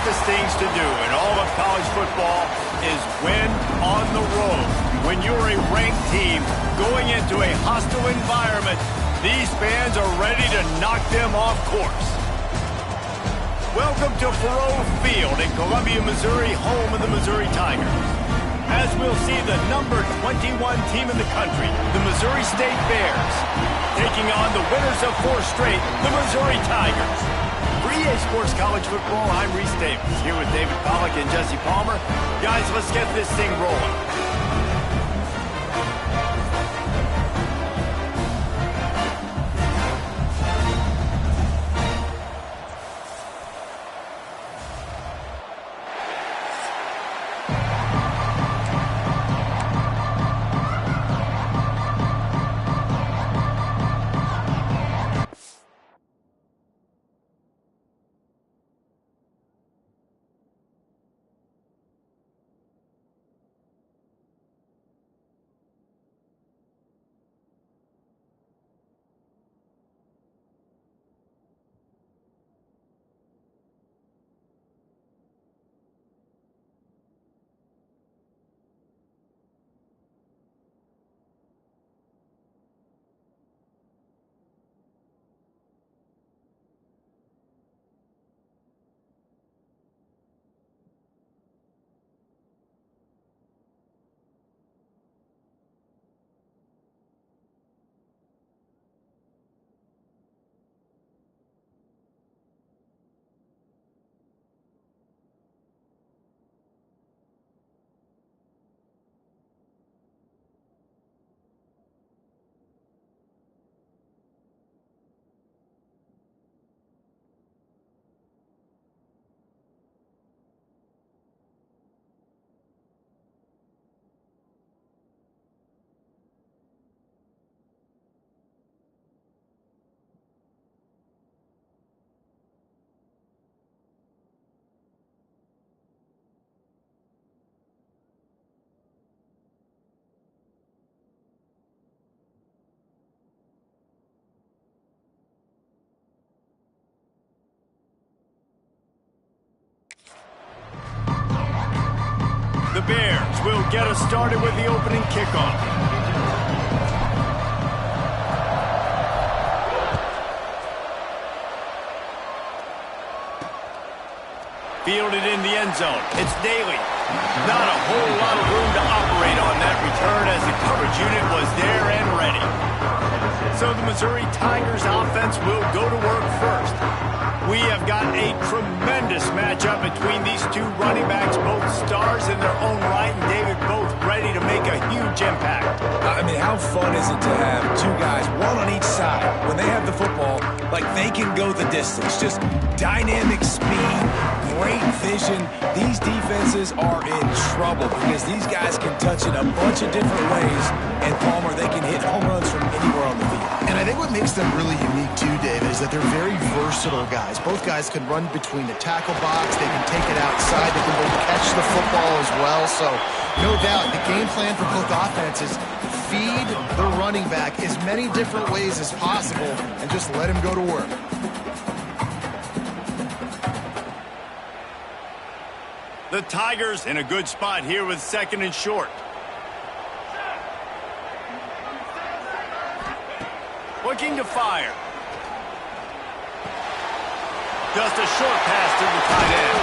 toughest things to do in all of college football is win on the road. When you're a ranked team going into a hostile environment, these fans are ready to knock them off course. Welcome to Faurot Field in Columbia, Missouri, home of the Missouri Tigers. As we'll see the number 21 team in the country, the Missouri State Bears, taking on the winners of 4 straight, the Missouri Tigers. For EA Sports College Football, I'm Reese Davis, here with David Pollack and Jesse Palmer. Guys, let's get this thing rolling. The Bears will get us started with the opening kickoff. Fielded in the end zone. It's Daly. Not a whole lot of room to operate on that return as the coverage unit was there and ready. So the Missouri Tigers offense will go to work first. We have got a tremendous matchup between these two running backs, both stars in their own right, and David, both ready to make a huge impact. I mean, how fun is it to have 2 guys, one on each side, when they have the football, like they can go the distance. Just dynamic speed, great vision. These defenses are in trouble because these guys can touch it a bunch of different ways, and Palmer, they can hit home runs from anywhere on the field. And I think what makes them really unique too, Dave, is that they're very versatile guys. Both guys can run between the tackle box. They can take it outside. They can both catch the football as well. So, no doubt, the game plan for both offenses, feed the running back as many different ways as possible and just let him go to work. The Tigers in a good spot here with 2nd and short. Looking to fire. Just a short pass to the tight end.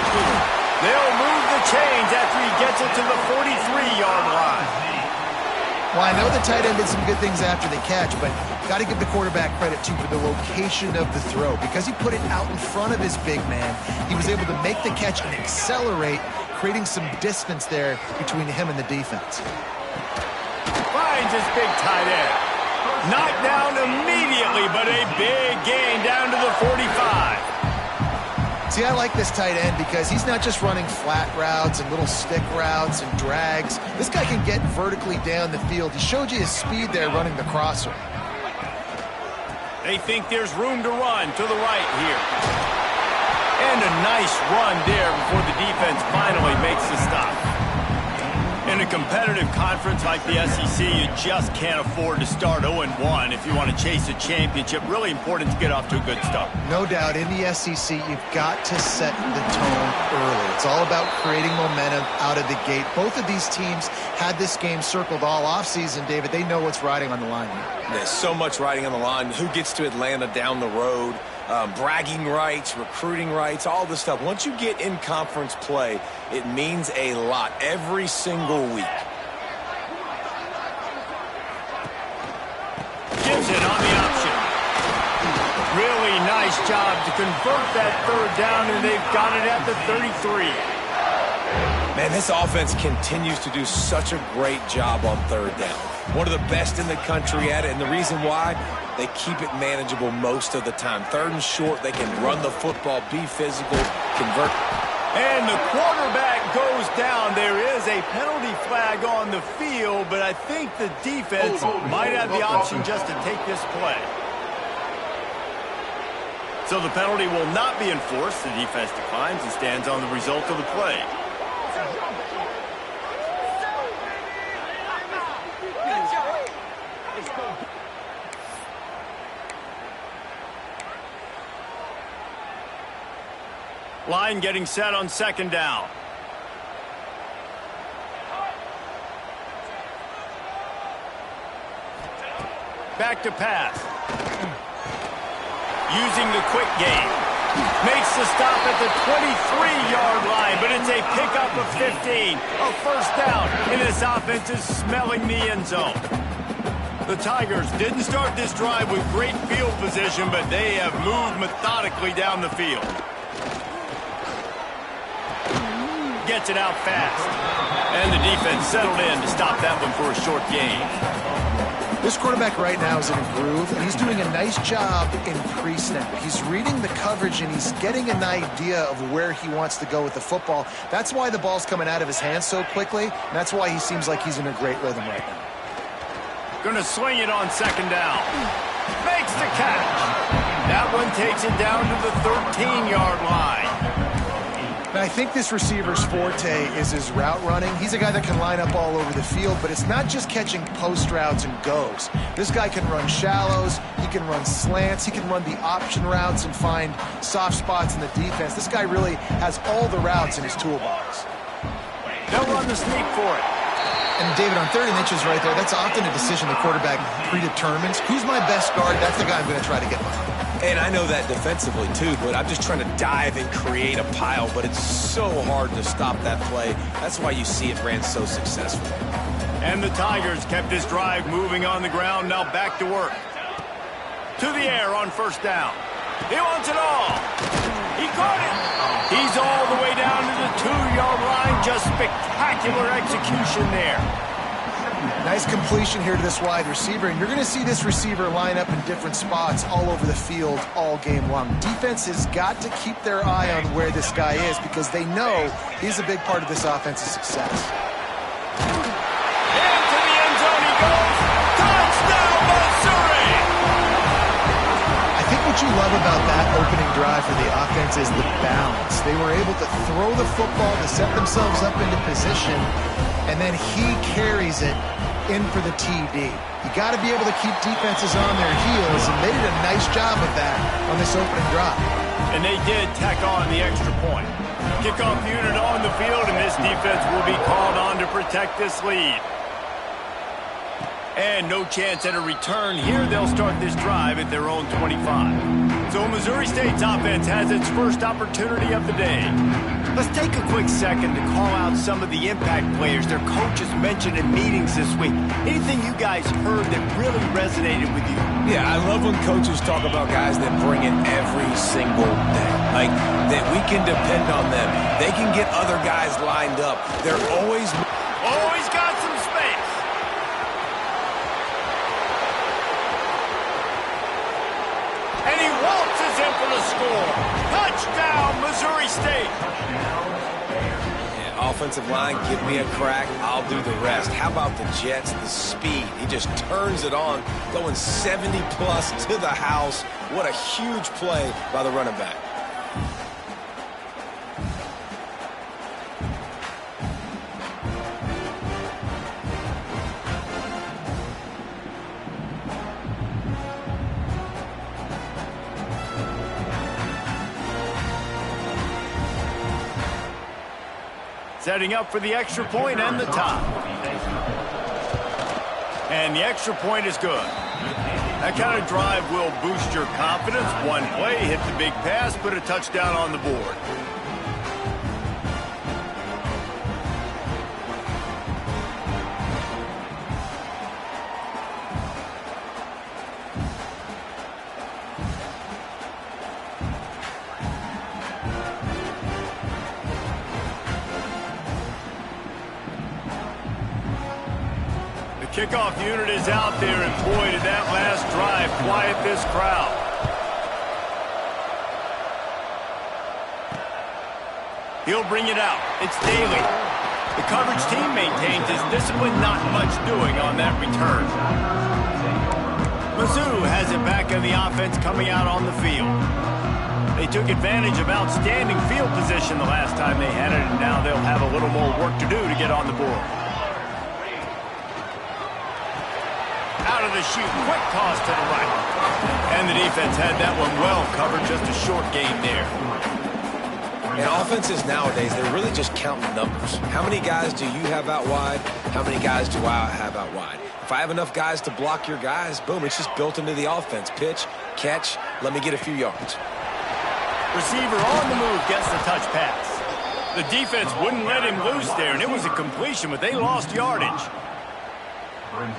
They'll move the chains after he gets it to the 43-yard line. Well, I know the tight end did some good things after the catch, but got to give the quarterback credit, too, for the location of the throw. Because he put it out in front of his big man, he was able to make the catch and accelerate, creating some distance there between him and the defense. Finds his big tight end. Knocked down immediately, but a big gain down to the 45. See, I like this tight end because he's not just running flat routes and little stick routes and drags. This guy can get vertically down the field. He showed you his speed there running the crosser. They think there's room to run to the right here. And a nice run there before the defense finally makes the stop. In a competitive conference like the SEC, you just can't afford to start 0-1 if you want to chase a championship. Really important to get off to a good start. No doubt, in the SEC, you've got to set the tone early. It's all about creating momentum out of the gate. Both of these teams had this game circled all offseason, David. They know what's riding on the line here. There's so much riding on the line. Who gets to Atlanta down the road? Bragging rights, recruiting rights, all this stuff. Once you get in conference play, it means a lot every single week. Gives it on the option. Really nice job to convert that third down, and they've got it at the 33. Man, this offense continues to do such a great job on third down. One of the best in the country at it, and the reason why, they keep it manageable most of the time. Third and short, they can run the football, be physical, convert. And the quarterback goes down. There is a penalty flag on the field, but I think the defense might have the option just to take this play. So the penalty will not be enforced. The defense declines and stands on the result of the play. Line getting set on second down. Back to pass. Using the quick game. Makes the stop at the 23-yard line, but it's a pickup of 15. A first down, and this offense is smelling the end zone. The Tigers didn't start this drive with great field position, but they have moved methodically down the field. Gets it out fast. And the defense settled in to stop that one for a short gain. This quarterback right now is in a groove, and he's doing a nice job in pre-snap. He's reading the coverage, and he's getting an idea of where he wants to go with the football. That's why the ball's coming out of his hands so quickly, and that's why he seems like he's in a great rhythm right now. Going to swing it on second down. Makes the catch. That one takes it down to the 13-yard line. And I think this receiver's forte is his route running. He's a guy that can line up all over the field, but it's not just catching post routes and goes. This guy can run shallows, he can run slants, he can run the option routes and find soft spots in the defense. This guy really has all the routes in his toolbox. They'll run the sneak for it. And David, on 3rd and inches right there, that's often a decision the quarterback predetermines. Who's my best guard? That's the guy I'm going to try to get behind. And I know that defensively, too, but I'm just trying to dive and create a pile, but it's so hard to stop that play. That's why you see it ran so successfully. And the Tigers kept this drive moving on the ground, now back to work. To the air on first down. He wants it all. He caught it. He's all the way down to the 2-yard line. Just spectacular execution there. Nice completion here to this wide receiver, and you're going to see this receiver line up in different spots all over the field all game long. Defense has got to keep their eye on where this guy is because they know he's a big part of this offense's success. Into the end zone he goes. Touchdown, Missouri! I think what you love about that opening drive for the offense is the balance. They were able to throw the football to set themselves up into position, and then he carries it in for the TD. You got to be able to keep defenses on their heels, and they did a nice job of that on this opening drive. And they did tack on the extra point. Kickoff unit on the field, and this defense will be called on to protect this lead. And no chance at a return here. They'll start this drive at their own 25. So Missouri State's offense has its first opportunity of the day. Let's take a quick second to call out some of the impact players their coaches mentioned in meetings this week. Anything you guys heard that really resonated with you? Yeah, I love when coaches talk about guys that bring it every single day. Like, that we can depend on them. They can get other guys lined up. They're always got some space. And he waltzes in for the score. Touchdown, Missouri State. Yeah, offensive line, give me a crack. I'll do the rest. How about the Jets, the speed? He just turns it on, going 70-plus to the house. What a huge play by the running back. setting up for the extra point and the tie. And the extra point is good. That kind of drive will boost your confidence. One play, hit the big pass, put a touchdown on the board. Kickoff unit is out there, and boy, did that last drive quiet this crowd. He'll bring it out. It's Daly. The coverage team maintains his discipline, not much doing on that return. Mizzou has it back in the offense coming out on the field. They took advantage of outstanding field position the last time they had it, and now they'll have a little more work to do to get on the board. Out of the chute, quick toss to the right. And the defense had that one well covered, just a short game there. And offenses nowadays, they're really just counting numbers. How many guys do you have out wide? How many guys do I have out wide? If I have enough guys to block your guys, boom, it's just built into the offense. Pitch, catch, let me get a few yards. Receiver on the move gets the touch pass. The defense wouldn't let him loose there, and it was a completion, but they lost yardage.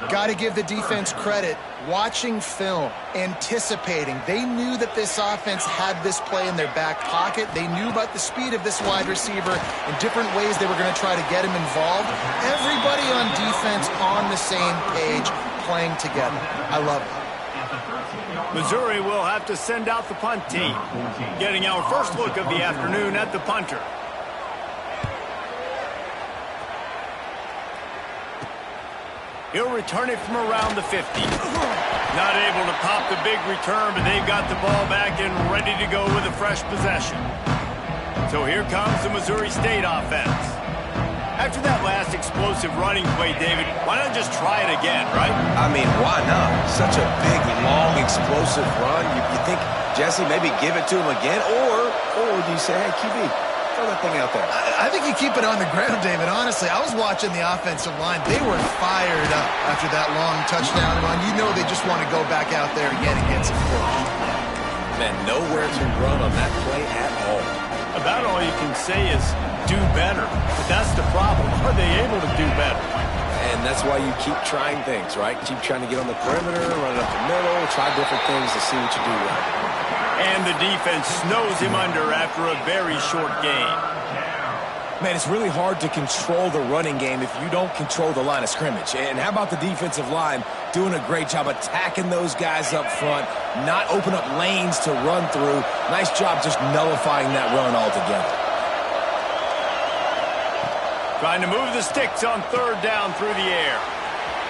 Got to give the defense credit. Watching film, anticipating. They knew that this offense had this play in their back pocket. They knew about the speed of this wide receiver and different ways they were going to try to get him involved. Everybody on defense on the same page, playing together. I love it. Missouri will have to send out the punt team. Getting our first look of the afternoon at the punter. He'll return it from around the 50. Not able to pop the big return, but they've got the ball back and ready to go with a fresh possession. So here comes the Missouri State offense. After that last explosive running play, David, why not just try it again, right? I mean, why not? Such a big, long, explosive run. You think, Jesse, maybe give it to him again? Or do you say, hey, QB, throw that thing out there? I think you keep it on the ground, David. Honestly, I was watching the offensive line. They were fired up after that long touchdown run. You know they just want to go back out there again and get some push. Man, nowhere to run on that play at all. About all you can say is do better. But that's the problem. Are they able to do better? And that's why you keep trying things, right? Keep trying to get on the perimeter, run it up the middle, try different things to see what you do right. And the defense snows him under after a very short game. Man, it's really hard to control the running game if you don't control the line of scrimmage. And how about the defensive line doing a great job attacking those guys up front, not open up lanes to run through. Nice job just nullifying that run altogether. Trying to move the sticks on third down through the air.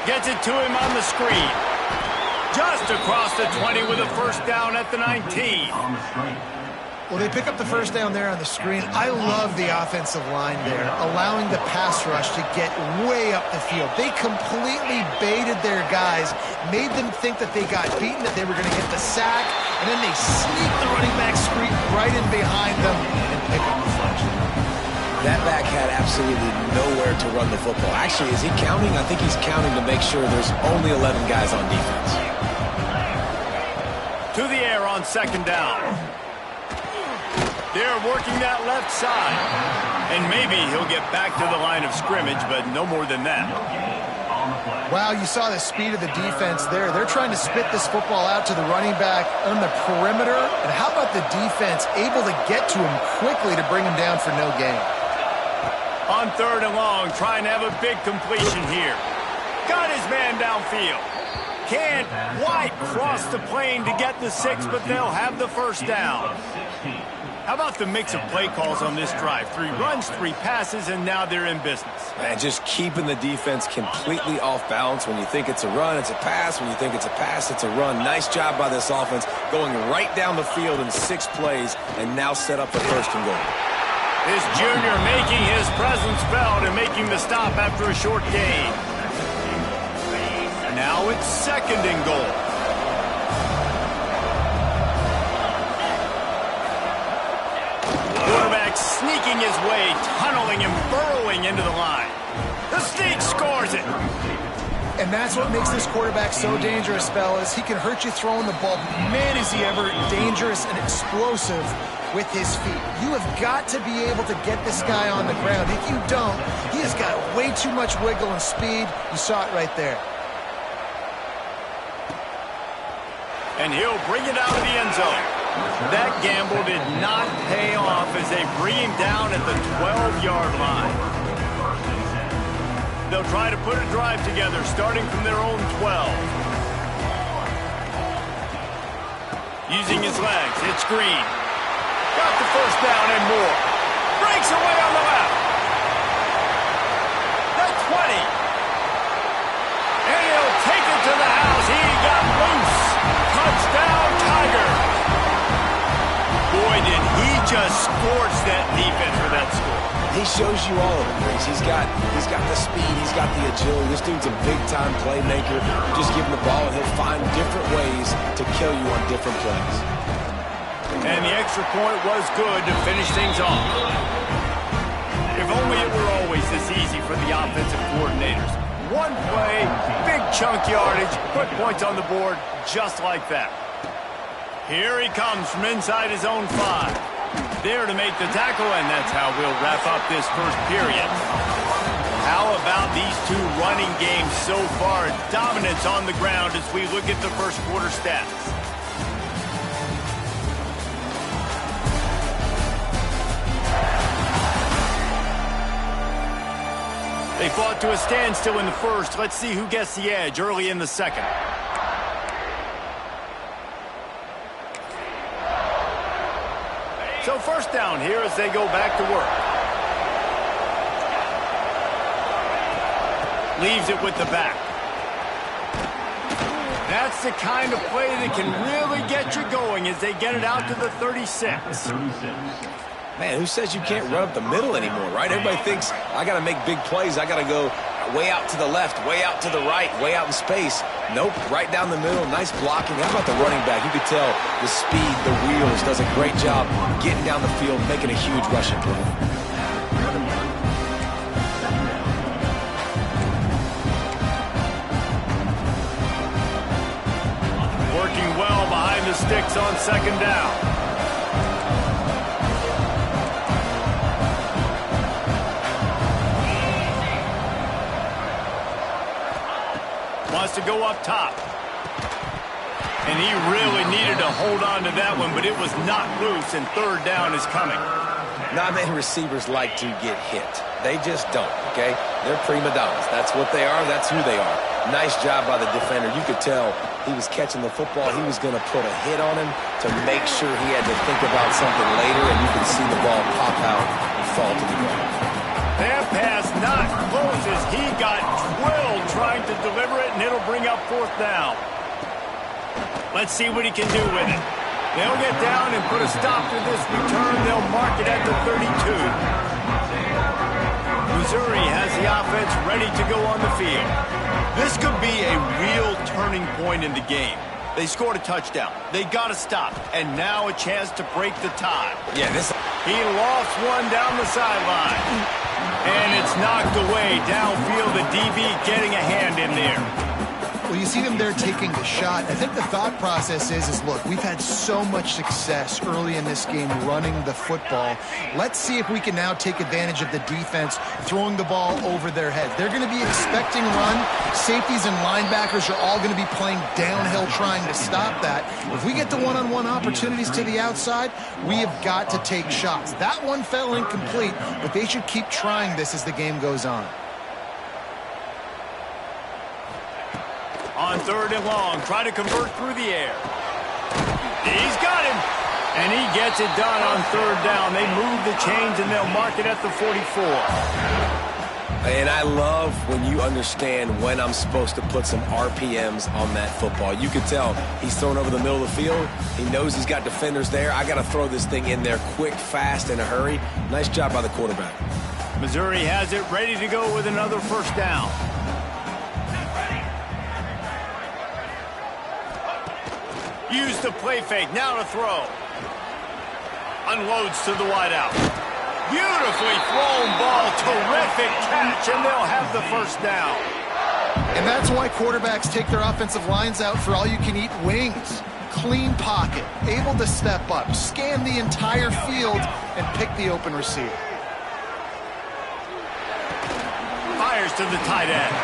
Gets it to him on the screen. Just across the 20 with a first down at the 19. Well, they pick up the first down there on the screen. I love the offensive line there, allowing the pass rush to get way up the field. They completely baited their guys, made them think that they got beaten, that they were going to get the sack, and then they sneak the running back screen right in behind them and pick up the first. That back had absolutely nowhere to run the football. Actually, is he counting? I think he's counting to make sure there's only 11 guys on defense. To the air on second down. They're working that left side. And maybe he'll get back to the line of scrimmage, but no more than that. Wow, you saw the speed of the defense there. They're trying to spit this football out to the running back on the perimeter. And how about the defense able to get to him quickly to bring him down for no gain? On third and long, trying to have a big completion here. Got his man downfield. Can't quite cross the plane to get the 6, but they'll have the first down. How about the mix of play calls on this drive? 3 runs, 3 passes, and now they're in business. Man, just keeping the defense completely off balance. When you think it's a run, it's a pass. When you think it's a pass, it's a run. Nice job by this offense, going right down the field in 6 plays, and now set up the first and goal. This junior making his presence felt and making the stop after a short gain. Now it's second and goal. Quarterback sneaking making his way, tunneling and burrowing into the line. The sneak scores it. And that's what makes this quarterback so dangerous, fellas. He can hurt you throwing the ball. Man, is he ever dangerous and explosive with his feet. You have got to be able to get this guy on the ground. If you don't, he has got way too much wiggle and speed. You saw it right there. And he'll bring it out of the end zone. That gamble did not pay off as they bring him down at the 12-yard line. They'll try to put a drive together, starting from their own 12. Using his legs, it's Green. Got the first down and more. Breaks away on the left. The 20. And he'll take it to the house. He got loose. Touchdown, Tiger. Boy, did he just scorch that defense for that score. He shows you all of it, Reese. He's got the speed, he's got the agility. This dude's a big-time playmaker. Just give him the ball, and he'll find different ways to kill you on different plays. And the extra point was good to finish things off. If only it were always this easy for the offensive coordinators. One play, big chunk yardage, put points on the board just like that. Here he comes from inside his own 5. There to make the tackle, and that's how we'll wrap up this first period. How about these two running games so far? Dominance on the ground as we look at the first quarter stats. They fought to a standstill in the first. Let's see who gets the edge early in the second. So first down here as they go back to work. Leaves it with the back. That's the kind of play that can really get you going as they get it out to the 36. Man, who says you can't run up the middle anymore, right? Everybody thinks, I got to make big plays. I got to go way out to the left, way out to the right, way out in space. Nope, right down the middle. Nice blocking. How about the running back? You could tell the speed, the wheels, does a great job getting down the field, making a huge rushing play. Working well behind the sticks on second down. Wants to go up top. And he really needed to hold on to that one, but it was not loose, and third down is coming. Not many receivers like to get hit. They just don't, okay? They're prima donnas. That's what they are. That's who they are. Nice job by the defender. You could tell he was catching the football. He was going to put a hit on him to make sure he had to think about something later, and you can see the ball pop out and fall to the ground. That pass not close as he got drilled trying to deliver it, and it'll bring up fourth down. Let's see what he can do with it. They'll get down and put a stop to this return. They'll mark it at the 32. Missouri has the offense ready to go on the field. This could be a real turning point in the game. They scored a touchdown. They got to stop. And now a chance to break the tie. Yeah, He lost one down the sideline. And it's knocked away downfield. The DB getting a hand in there. Well, you see them there taking the shot. I think the thought process is look, we've had so much success early in this game running the football. Let's see if we can now take advantage of the defense throwing the ball over their heads. They're going to be expecting run. Safeties and linebackers are all going to be playing downhill trying to stop that. If we get the one-on-one opportunities to the outside, we have got to take shots. That one fell incomplete, but they should keep trying this as the game goes on. On third and long, try to convert through the air. He's got him. And he gets it done on third down. They move the chains, and they'll mark it at the 44. And I love when you understand when I'm supposed to put some RPMs on that football. You could tell he's thrown over the middle of the field. He knows he's got defenders there. I got to throw this thing in there quick, fast, in a hurry. Nice job by the quarterback. Missouri has it ready to go with another first down. Use the play fake. Now to throw. Unloads to the wideout. Beautifully thrown ball. Terrific catch, and they'll have the first down. And that's why quarterbacks take their offensive lines out for all-you-can-eat wings. Clean pocket, able to step up, scan the entire field, and pick the open receiver. Fires to the tight end.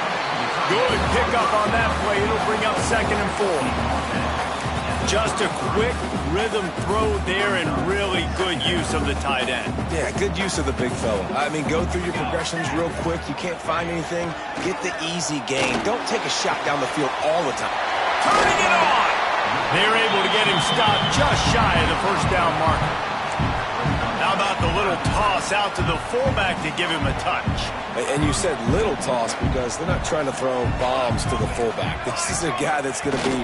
Good pickup on that play. It'll bring up 2nd and 4. Just a quick rhythm throw there and really good use of the tight end. Yeah, good use of the big fella. I mean, go through your progressions real quick. You can't find anything. Get the easy gain. Don't take a shot down the field all the time. Turning it on. They're able to get him stopped just shy of the first down marker. How about the little toss out to the fullback to give him a touch? And you said little toss because they're not trying to throw bombs to the fullback. This is a guy that's going to be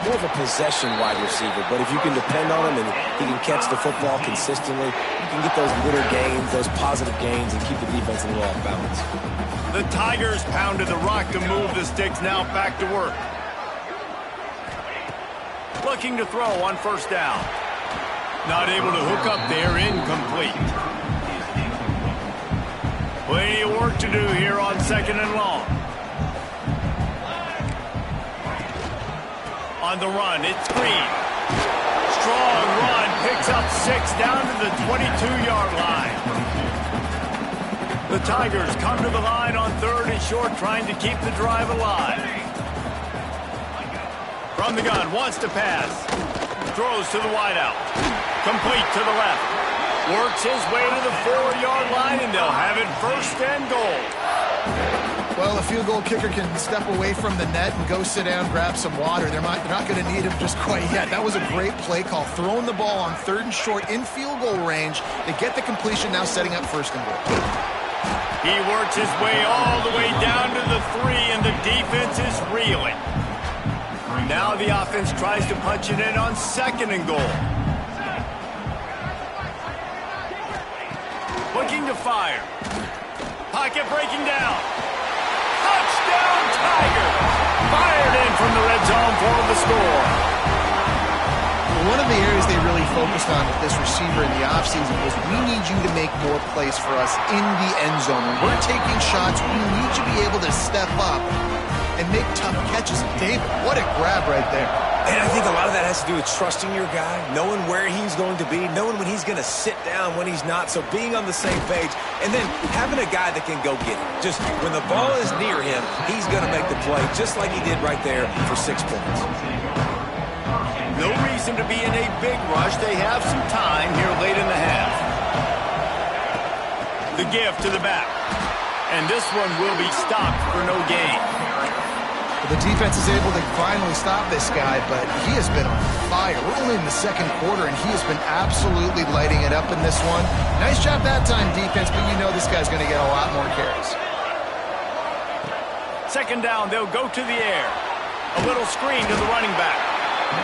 more of a possession wide receiver. But if you can depend on him and he can catch the football consistently, you can get those little gains, those positive gains, and keep the defense a little off balance. The Tigers pounded the rock to move the sticks. Now back to work. Looking to throw on first down. Not able to hook up there, incomplete. Plenty of work to do here on 2nd and long. On the run, it's Green. Strong run, picks up 6 down to the 22-yard line. The Tigers come to the line on 3rd and short, trying to keep the drive alive. From the gun, wants to pass. Throws to the wideout. Complete to the left. Works his way to the 4-yard line, and they'll have it 1st and goal. Well, the field goal kicker can step away from the net and go sit down, grab some water. They're not going to need him just quite yet. That was a great play call. Throwing the ball on 3rd and short in field goal range to get the completion, now setting up 1st and goal. He works his way all the way down to the 3, and the defense is reeling. Now the offense tries to punch it in on 2nd and goal. Looking to fire. Pocket breaking down. Touchdown Tigers! Fired in from the red zone for the score. One of the areas they really focused on with this receiver in the offseason was we need you to make more plays for us in the end zone. When we're taking shots, we need you to be able to step up and make tough catches. David, what a grab right there. And I think a lot of that has to do with trusting your guy, knowing where he's going to be, knowing when he's going to sit down, when he's not, so being on the same page, and then having a guy that can go get it. Just when the ball is near him, he's going to make the play, just like he did right there for 6 points. No reason to be in a big rush. They have some time here late in the half. The give to the back. And this one will be stopped for no gain. The defense is able to finally stop this guy, but he has been on fire. We're only in the 2nd quarter, and he has been absolutely lighting it up in this one. Nice job that time, defense, but you know this guy's going to get a lot more carries. 2nd down, they'll go to the air. A little screen to the running back.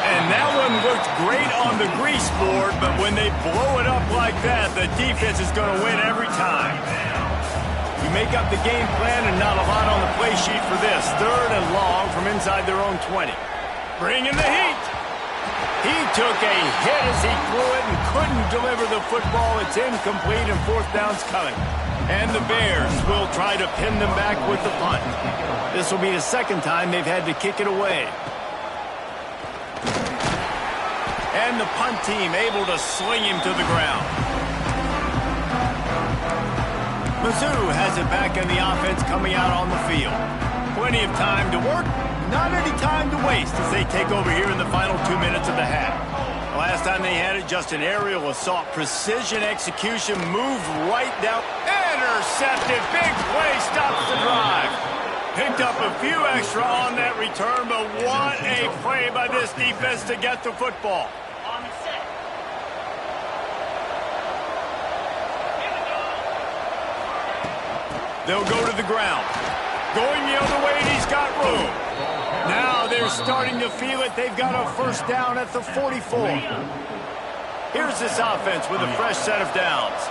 And that one looked great on the grease board, but when they blow it up like that, the defense is going to win every time. You make up the game plan and not a lot on the play sheet for this. 3rd and long from inside their own 20. Bringing the heat. He took a hit as he threw it and couldn't deliver the football. It's incomplete and 4th down's coming. And the Bears will try to pin them back with the punt. This will be the 2nd time they've had to kick it away. And the punt team able to sling him to the ground. Mizzou has it back in the offense coming out on the field. Plenty of time to work, not any time to waste as they take over here in the final 2 minutes of the half. Last time they had it, just an aerial assault. Precision execution, moved right down. Intercepted, big play, stops the drive. Picked up a few extra on that return, but what a play by this defense to get the football. They'll go to the ground. Going the other way, and he's got room. Now they're starting to feel it. They've got a 1st down at the 44. Here's this offense with a fresh set of downs.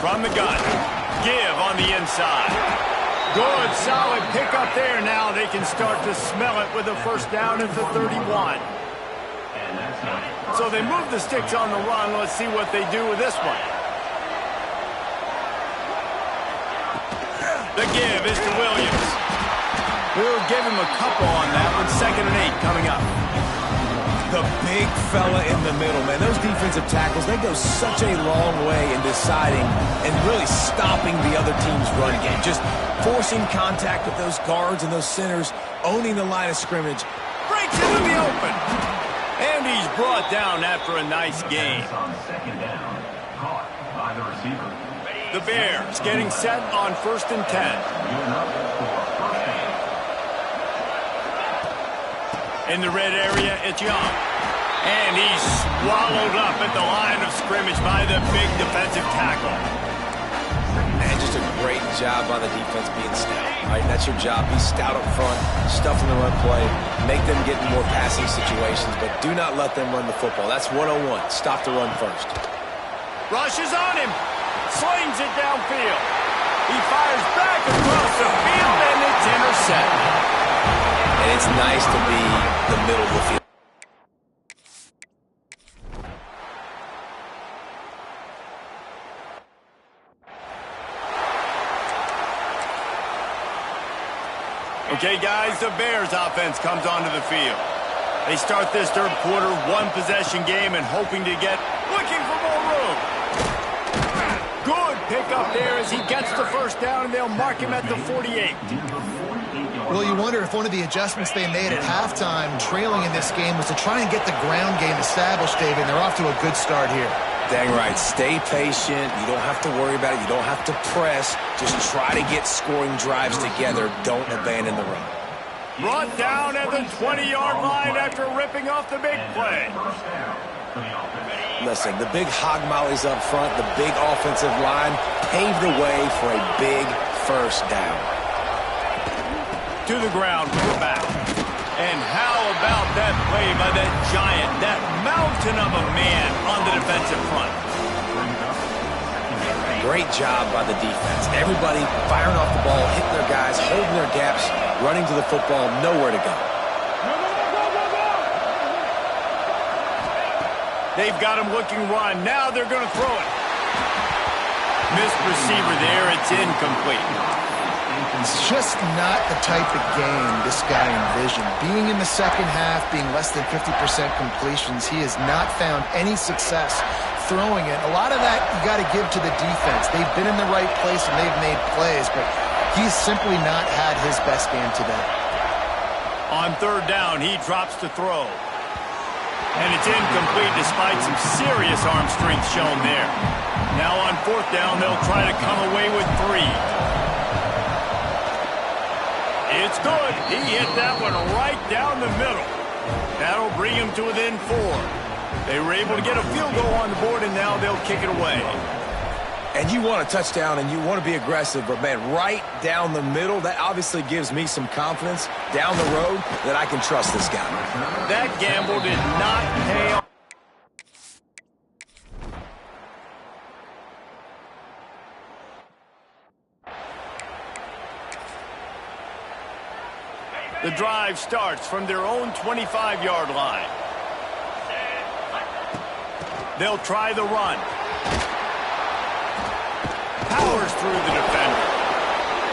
From the gun. Give on the inside. Good, solid pickup there. Now they can start to smell it with a 1st down at the 31. So they move the sticks on the run. Let's see what they do with this one. The give is to Williams. We'll give him a couple on that one. 2nd and 8 coming up. The big fella in the middle, man. Those defensive tackles, they go such a long way in deciding and really stopping the other team's run game. Just forcing contact with those guards and those centers, owning the line of scrimmage. Breaks into the open. And he's brought down after a nice gain. The Bears getting set on 1st and 10. In the red area, it's Young. And he's swallowed up at the line of scrimmage by the big defensive tackle. And just a great job on the defense being stout. Right, that's your job. Be stout up front, stuff in the run play, make them get in more passing situations, but do not let them run the football. That's 101. Stop the run first. Rushes on him. Slings it downfield. He fires back across the field, and it's intercepted. And it's nice to be the middle of the field. Okay, guys, the Bears offense comes onto the field. They start this 3rd quarter, 1-possession game and hoping to get looking for more room. Good pickup there as he gets the 1st down, and they'll mark him at the 48. Well, you wonder if one of the adjustments they made at halftime, trailing in this game, was to try and get the ground game established, David, and they're off to a good start here. Dang right. Stay patient. You don't have to worry about it. You don't have to press. Just try to get scoring drives together. Don't abandon the run. Brought down at the 20-yard line after ripping off the big play. Listen, the big hog mollies up front, the big offensive line paved the way for a big 1st down. To the ground, we're back. And how about that play by that giant, that mountain of a man on the defensive front? Great job by the defense. Everybody firing off the ball, hitting their guys, holding their gaps, running to the football, nowhere to go. They've got him looking run. Now they're going to throw it. Missed receiver there. It's incomplete. It's just not the type of game this guy envisioned. Being in the 2nd half, being less than 50% completions, he has not found any success throwing it. A lot of that you got to give to the defense. They've been in the right place and they've made plays, but he's simply not had his best game today. On 3rd down, he drops to throw. And it's incomplete despite some serious arm strength shown there. Now on 4th down, they'll try to come away with 3. It's good. He hit that one right down the middle. That'll bring him to within 4. They were able to get a field goal on the board, and now they'll kick it away. And you want a touchdown, and you want to be aggressive, but, man, right down the middle, that obviously gives me some confidence down the road that I can trust this guy. That gamble did not pay off. The drive starts from their own 25-yard line. They'll try the run. Powers through the defender.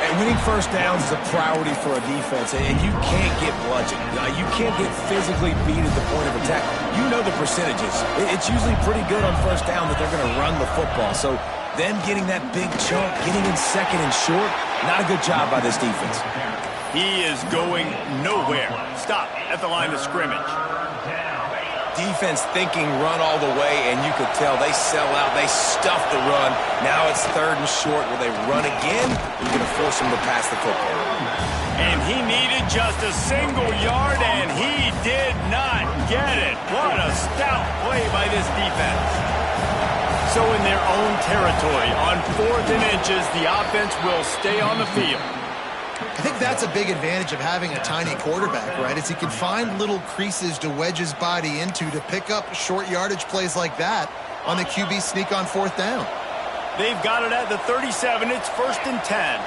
And winning 1st downs is a priority for a defense, and you can't get bludgeoned. You can't get physically beat at the point of attack. You know the percentages. It's usually pretty good on 1st down that they're going to run the football. So them getting that big chunk, getting in 2nd and short, not a good job by this defense. He is going nowhere. Stop at the line of scrimmage. Defense thinking run all the way, and you could tell they sell out. They stuff the run. Now it's 3rd and short. Will they run again? You're going to force them to pass the football. And he needed just a single yard, and he did not get it. What a stout play by this defense. So in their own territory, on 4th and inches, the offense will stay on the field. I think that's a big advantage of having a tiny quarterback, right? Is he can find little creases to wedge his body into to pick up short yardage plays like that on the QB sneak on 4th down. They've got it at the 37. It's 1st and 10.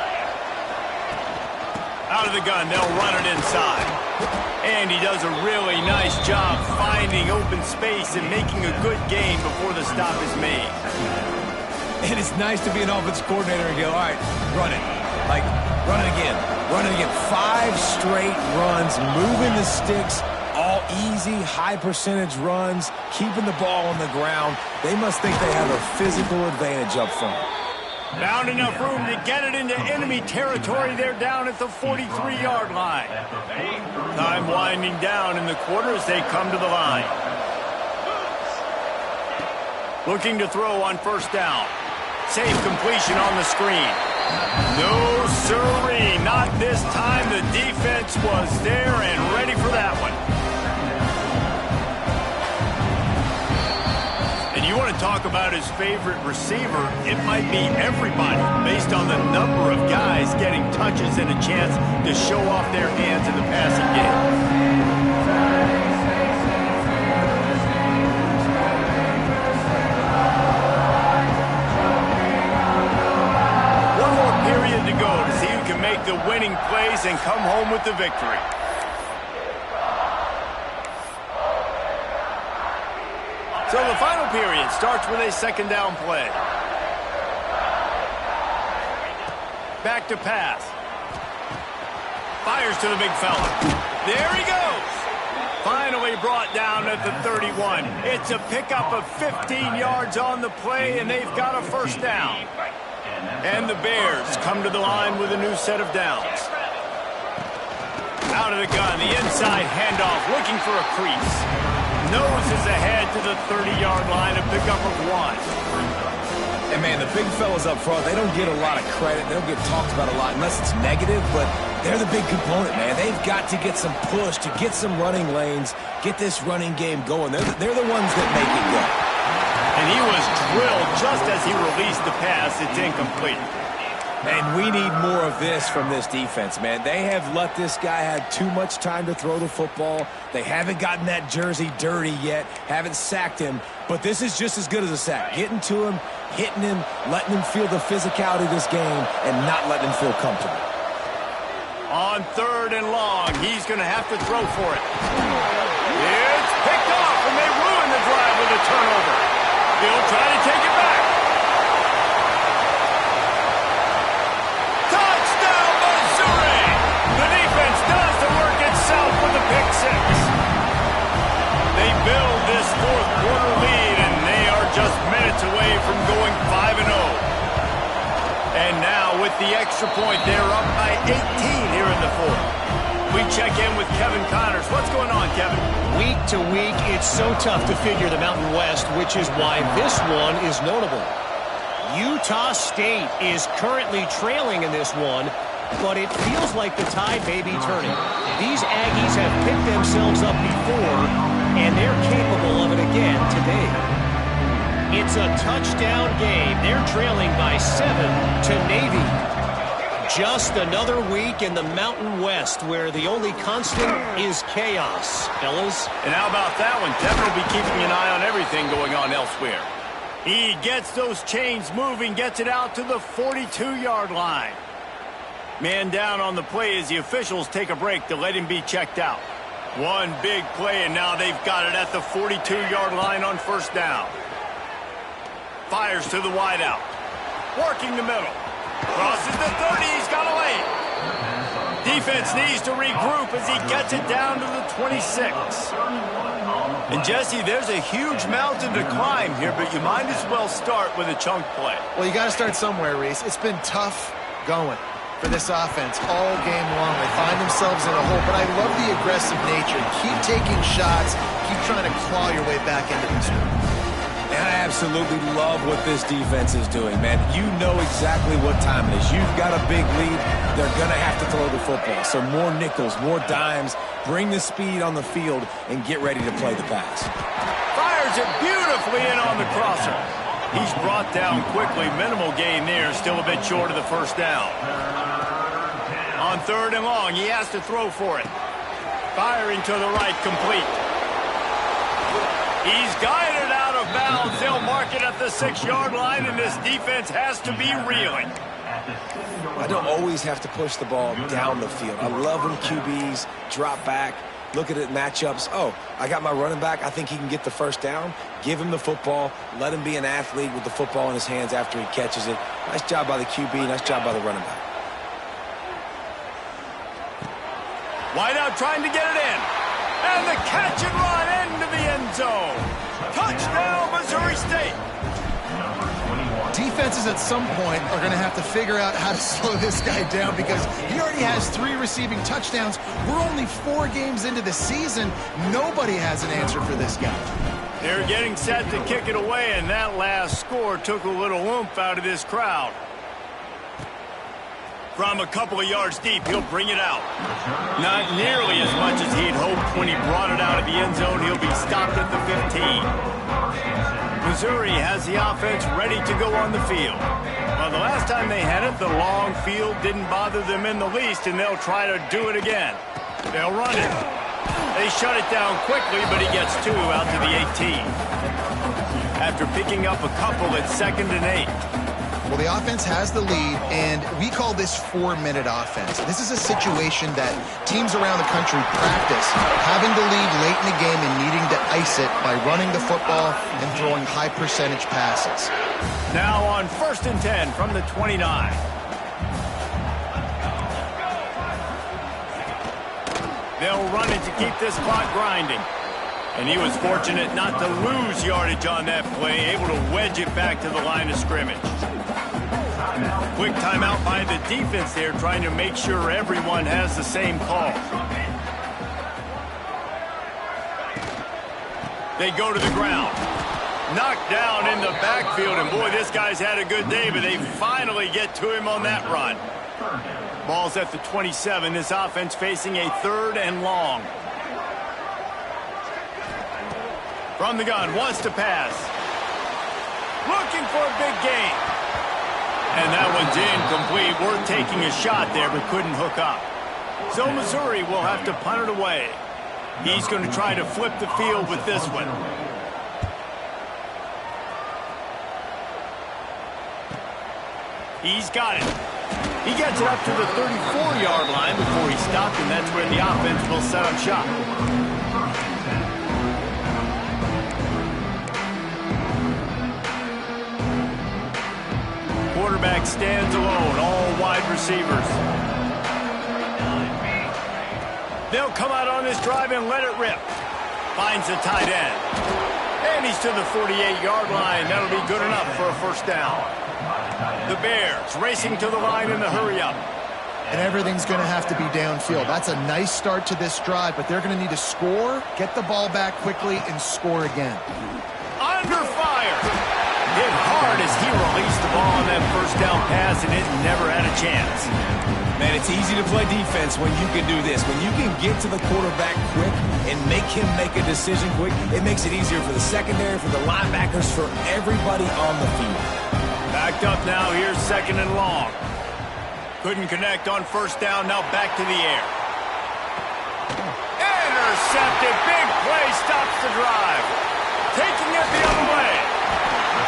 Out of the gun, they'll run it inside. And he does a really nice job finding open space and making a good gain before the stop is made. And it's nice to be an offense coordinator and go, all right, run it. Like, run it again. Run it again. 5 straight runs, moving the sticks, all easy, high percentage runs, keeping the ball on the ground. They must think they have a physical advantage up front. Found enough room to get it into enemy territory. They're down at the 43-yard line. Time winding down in the quarter as they come to the line. Looking to throw on first down. Safe completion on the screen. No sirree, not this time. The defense was there and ready for that one. And you want to talk about his favorite receiver, it might be everybody, based on the number of guys getting touches and a chance to show off their hands in the passing game. To go to see who can make the winning plays and come home with the victory. So the final period starts with a second down play. Back to pass. Fires to the big fella. There he goes. Finally brought down at the 31. It's a pickup of 15 yards on the play, and they've got a first down. And the Bears come to the line with a new set of downs. Out of the gun, the inside handoff, looking for a crease. Noses ahead to the 30-yard line, a pickup of 1. And, man, the big fellas up front, they don't get a lot of credit. They don't get talked about a lot unless it's negative, but they're the big component, man. They've got to get some push, to get some running lanes, get this running game going. They're the ones that make it go. And he was drilled just as he released the pass. It's incomplete. And we need more of this from this defense, man. They have let this guy have too much time to throw the football. They haven't gotten that jersey dirty yet, haven't sacked him. But this is just as good as a sack. Getting to him, hitting him, letting him feel the physicality of this game, and not letting him feel comfortable. On third and long, he's going to have to throw for it. It's picked off, and they ruin the drive with a turnover. He'll try to take it back. Touchdown, Missouri! The defense does the work itself with the pick six. They build this fourth quarter lead, and they are just minutes away from going 5-0. And now, with the extra point, they're up by 18 here in the fourth. We check in with Kevin Connors. What's going on, Kevin? Week to week, it's so tough to figure the Mountain West, which is why this one is notable. Utah State is currently trailing in this one, but it feels like the tide may be turning. These Aggies have picked themselves up before, and they're capable of it again today. It's a touchdown game. They're trailing by 7 to Navy. Just another week in the Mountain West where the only constant is chaos, fellas. And how about that one? Kevin will be keeping an eye on everything going on elsewhere. He gets those chains moving, gets it out to the 42-yard line. Man down on the play as the officials take a break to let him be checked out. One big play, and now they've got it at the 42-yard line on first down. Fires to the wideout. Working the middle. Crosses the 30, he's got a lane. Defense needs to regroup as he gets it down to the 26. And Jesse, there's a huge mountain to climb here, but you might as well start with a chunk play. Well, you got to start somewhere, Reese. It's been tough going for this offense all game long. They find themselves in a hole, but I love the aggressive nature. Keep taking shots, keep trying to claw your way back into this one. And I absolutely love what this defense is doing, man. You know exactly what time it is. You've got a big lead. They're going to have to throw the football. So more nickels, more dimes. Bring the speed on the field and get ready to play the pass. Fires it beautifully in on the crosser. He's brought down quickly. Minimal gain there. Still a bit short of the first down. On third and long, he has to throw for it. Firing to the right, complete. He's guided out of bounds. They'll mark it at the 6-yard line, and this defense has to be reeling. I don't always have to push the ball down the field. I love when QBs drop back, look at it matchups. Oh, I got my running back. I think he can get the first down. Give him the football. Let him be an athlete with the football in his hands after he catches it. Nice job by the QB. Nice job by the running back. Wide out trying to get it in. And the catch and run into the end zone. Touchdown, Missouri State. Defenses at some point are going to have to figure out how to slow this guy down because he already has 3 receiving touchdowns. We're only 4 games into the season. Nobody has an answer for this guy. They're getting set to kick it away, and that last score took a little oomph out of this crowd. From a couple of yards deep, he'll bring it out. Not nearly as much as he'd hoped when he brought it out of the end zone. He'll be stopped at the 15. Missouri has the offense ready to go on the field. Well, the last time they had it, the long field didn't bother them in the least, and they'll try to do it again. They'll run it. They shut it down quickly, but he gets 2 out to the 18. After picking up a couple at 2nd and 8. Well, the offense has the lead, and we call this 4-minute offense. This is a situation that teams around the country practice, having the lead late in the game and needing to ice it by running the football and throwing high-percentage passes. Now on 1st and 10 from the 29. They'll run it to keep this clock grinding. And he was fortunate not to lose yardage on that play, able to wedge it back to the line of scrimmage. Quick timeout by the defense there, trying to make sure everyone has the same call. They go to the ground. Knocked down in the backfield, and boy, this guy's had a good day, but they finally get to him on that run. Ball's at the 27. This offense facing a 3rd and long. From the gun, wants to pass. Looking for a big gain. And that one's incomplete. Worth taking a shot there, but couldn't hook up. So Missouri will have to punt it away. He's going to try to flip the field with this one. He's got it. He gets it up to the 34-yard line before he stopped, and that's where the offense will set up shop. Quarterback stands alone, all wide receivers. They'll come out on this drive and let it rip. Finds the tight end. And he's to the 48-yard line. That'll be good enough for a first down. The Bears racing to the line in the hurry-up. And everything's going to have to be downfield. That's a nice start to this drive, but they're going to need to score, get the ball back quickly, and score again. Under fire. Hit hard as he released the ball on that first down pass, and it never had a chance. Man, it's easy to play defense when you can do this. When you can get to the quarterback quick and make him make a decision quick, it makes it easier for the secondary, for the linebackers, for everybody on the field. Backed up now, here's 2nd and long. Couldn't connect on first down, now back to the air. Intercepted, big play, stops the drive. Taking it the other way.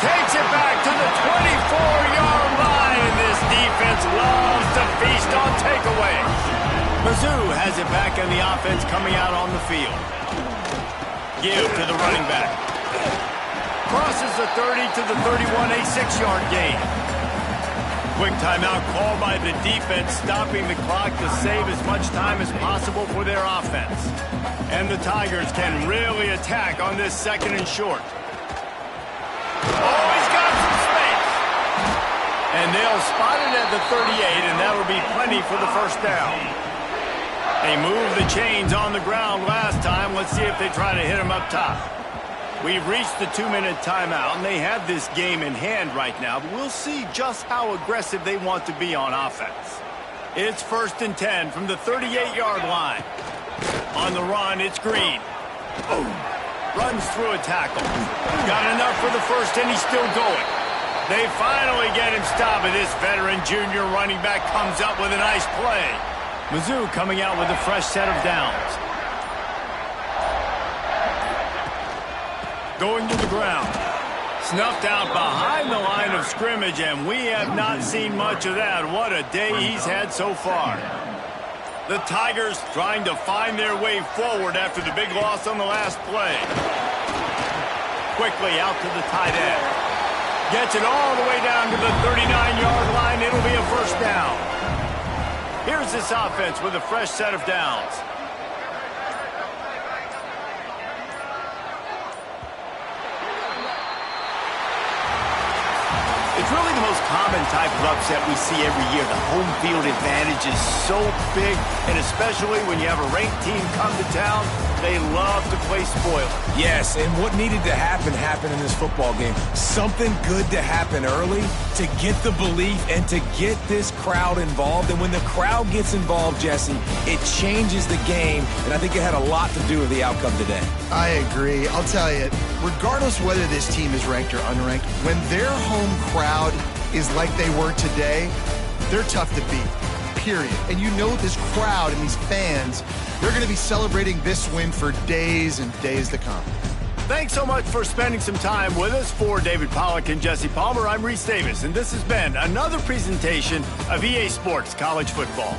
Takes it back to the 24-yard line, and this defense loves to feast on takeaways. Mizzou has it back, and the offense coming out on the field. Give to the running back. Crosses the 30 to the 31, a 6-yard gain. Quick timeout called by the defense, stopping the clock to save as much time as possible for their offense. And the Tigers can really attack on this 2nd and short. Oh, he's got some space. And they'll spot it at the 38, and that'll be plenty for the first down. They moved the chains on the ground last time. Let's see if they try to hit him up top. We've reached the 2-minute timeout, and they have this game in hand right now, but we'll see just how aggressive they want to be on offense. It's 1st and 10 from the 38-yard line. On the run, it's Green. Oh. Runs through a tackle. Got enough for the first, and he's still going. They finally get him stopped, and this veteran junior running back comes up with a nice play. Mizzou coming out with a fresh set of downs. Going to the ground. Snuffed out behind the line of scrimmage, and we have not seen much of that. What a day he's had so far. The Tigers trying to find their way forward after the big loss on the last play. Quickly out to the tight end. Gets it all the way down to the 39-yard line. It'll be a first down. Here's this offense with a fresh set of downs. It's really the most common type of upset we see every year. The home field advantage is so big, and especially when you have a ranked team come to town, they love to play spoiler. Yes, and what needed to happen happened in this football game. Something good to happen early to get the belief and to get this crowd involved. And when the crowd gets involved, Jesse, it changes the game, and I think it had a lot to do with the outcome today. I agree. I'll tell you, regardless whether this team is ranked or unranked, when their home crowd is like they were today, they're tough to beat, period. And you know this crowd and these fans, they're going to be celebrating this win for days and days to come. Thanks so much for spending some time with us. For David Pollack and Jesse Palmer, I'm Reese Davis, and this has been another presentation of EA Sports College Football.